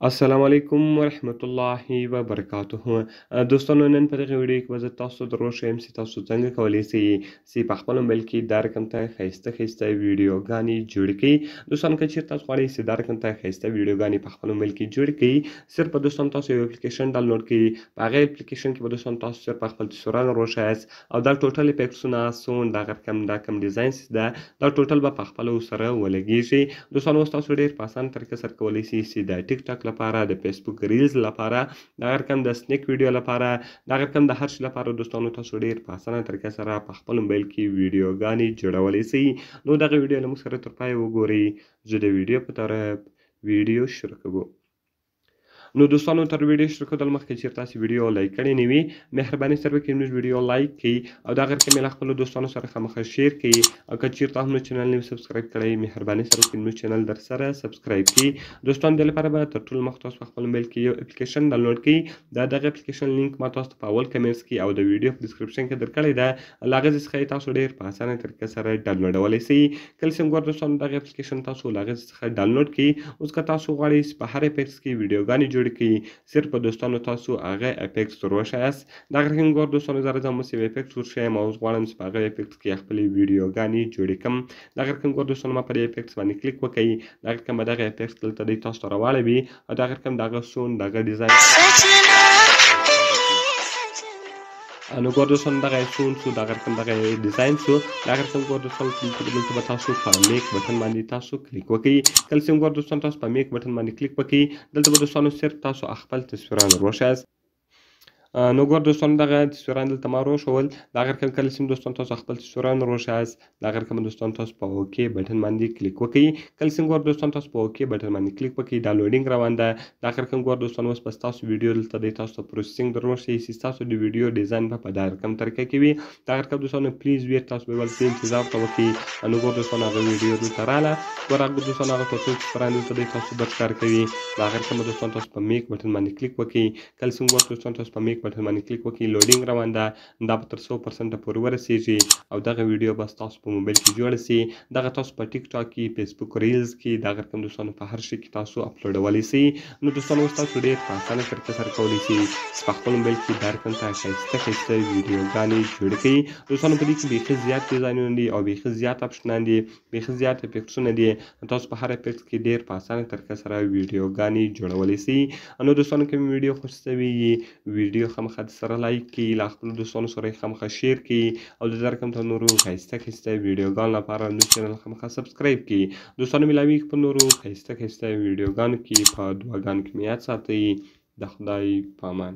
السلام علیکم ورحمت الله وبرکاته. دوستانو نن په دغه ویډیو کې به زه تاسو ته دروښیم چې تاسو څنګه کولی شئ چې په خپل موبایل کې دا رقم ته ښایسته ویډیوګانې جوړې کړئ. دوستان که چیرې تاسو غواړئ چې دا رقم ته ښایسته ویډیوګانې په خپل موبایل کې جوړې کړئ، صرف به دوستان تاسو یو اپلیکیشن ډاونلوډ کړئ. په هغه اپلیکیشن کې به دوستان تاسو صرف خپل تصویرونه روښایاست او دا ټوټل افیکټسونه سوند دا کم ډیزاینز ده دا ټوټل به په خپلو سره ولګېږي. دوستان اوس تاسو ډېر په اسانه طریقه سره کولی شئ چې د ټیک ټاک لپاره، د فیسبوک ریلز لپاره، دغه رقم د سنیک ویډیو لپاره، دغه رقم د هر شي لپاره دوستانو تاسو ډېر په اسانه طریقه سره په خپل موبایل کې ویډیوګانې جوړولی شئ. نو دغه ویډیو له موږ سره تر پایه وګورئ. زه د ویډیو په طرف ویډیو شروع کوو. نو دوستانو تر ویډیو شروع کېدل مخکې چیرې تاسو ویډیو لایک کړی نه وي، مهرباني سره وکړئ زموږ ویډیو لایک کړئ او دغه رقم یې له خپلو دوستانو سره خامخا شیر کړئ. او که چیرته هم زموږ چینل نه وي سبسکرایب کړی، مهرباني سره وکړئ زموږ چینل درسره سبسکرایب کړئ. دوستان دې لپاره به تر ټولو مخکې تاسو په خپل موبایل کې یو اپلیکیشن ډاونلوډ کړئ. دغه اپلیکیشن لینک ما تاسو ته په اول کمنټس کې او د ویډیو په ډسکرپشن کې درکړی ده. له هغې ځای څخه یې تاسو ډېر په اسانه طریقه سره ډاونلوډولی شئ. کله چې ګور دوستانو دغه اپلیکیشن تاسو له هغې څخه ډاونلوډ کړئ، اوس که تاسو غواړئ چې په هر اپیکس کې ویډیوګانې جوړې کړئ، صرف په دوستانو تاسو هغه اپیکس وروښایاست. دغه رقم ګور دوستانو زه راځم اوس یو اپیکس ورښیم او اوس غواړم چې په هغه اپیکس کې خپلې ویډیوګانې جوړې کړم. دغه رقم ګور دوستانو ما پر دې اپیکس باندې کلیک وکړئ. دغه رقم به دغه اپیکس دلته دی تاسو ته راواړوي او دغه رقم دغه سون دغه ډیزاین نو ګور دوستانو دغه سون شو، دغه رقم دغه ډیزاین شو. دغه رقم ګور دوستانو دلته به تاسو په میک بټن باندې تاسو کلیک وکړئ. کله چې ګور دوستانو تاسو په میک بټن باندې کلیک وکړئ، دلته به دوستانو صرف تاسو خپل تصویران وروښایاست. نو ګور دوستانو دغه تصویران دلته ما وروښول. دغه رقم کله چې دوستان تاسو خپل تصویران وروښایاست، دغه رقم دوستان تاسو په اوکې بټن باندې کلیک وکړئ. کله چې ګور دوستان تاسو په اوکې بټن باندې کلیک وکړئ، دا لوډینګ روان ده. دغه رقم ګور دوستان اوس بس تاسو ویډیو دلته دی تاسو ته پروسیسینګ دروښیي چې ستاسو د ویډیو ډیزاین به په دغه رقم طریقه کې وي. دغه رقم دوستانو پلیز ویټ، تاسو به ولې انتظار ورته وکړئ. نو ګور دوستانو هغه ویډیو دلته راغله. ګور هغه دوستانو هغه ټوټل تصویران دلته دی تاسو درښکاره کوي. دغه رقم دوستان تاسو په میک بټن باندې کلیک وکړئ. کله چې ګور دوستان تاسو په میک بټن باندې کلیک وکړئ، لوډینګ روان ده. دا به تر 100% پورې ورسیږي او دغه ویډیو بس تاسو په موبایل کې جوړه سي. دغه تاسو په ټیک ټاک کې، فیسبوک ریلز کې، دغه رقم دوستانو په هر شي کې تاسو اپلوډولی سئ. نو دوستانو اوس تاسو ډېر په اسانه طریقه سره کولی شئ چې په خپل موبایل کې دا رقم ته ښایسته ویډیوګانې جوړې کړئ. دوستانو په دې کې بیخي زیات ډیزاینونه دي او بیخي زیات اپشنان دي، بیخي زیات افیکټسونه دي. تاسو په هر افیکټس کې ډېر په اسانه طریقه سره ویډیوګانې جوړولی سئ. نو دوستانو که مې ویډیو خوښ شوي ویډیو خامخا سره لایک کړئ، له خپلو دوستانو سره یې خامخا شیر کړئ او د دې رقم ته نورو ښایسته ویډیوګانو لپاره زموږ چینل خامخا سبسکرایب کړئ. دوستانو ملاویږي په نورو ښایسته ویډیوګانو کې. په دعاګانو کې مې یاد ساتئ. د خدای په امان.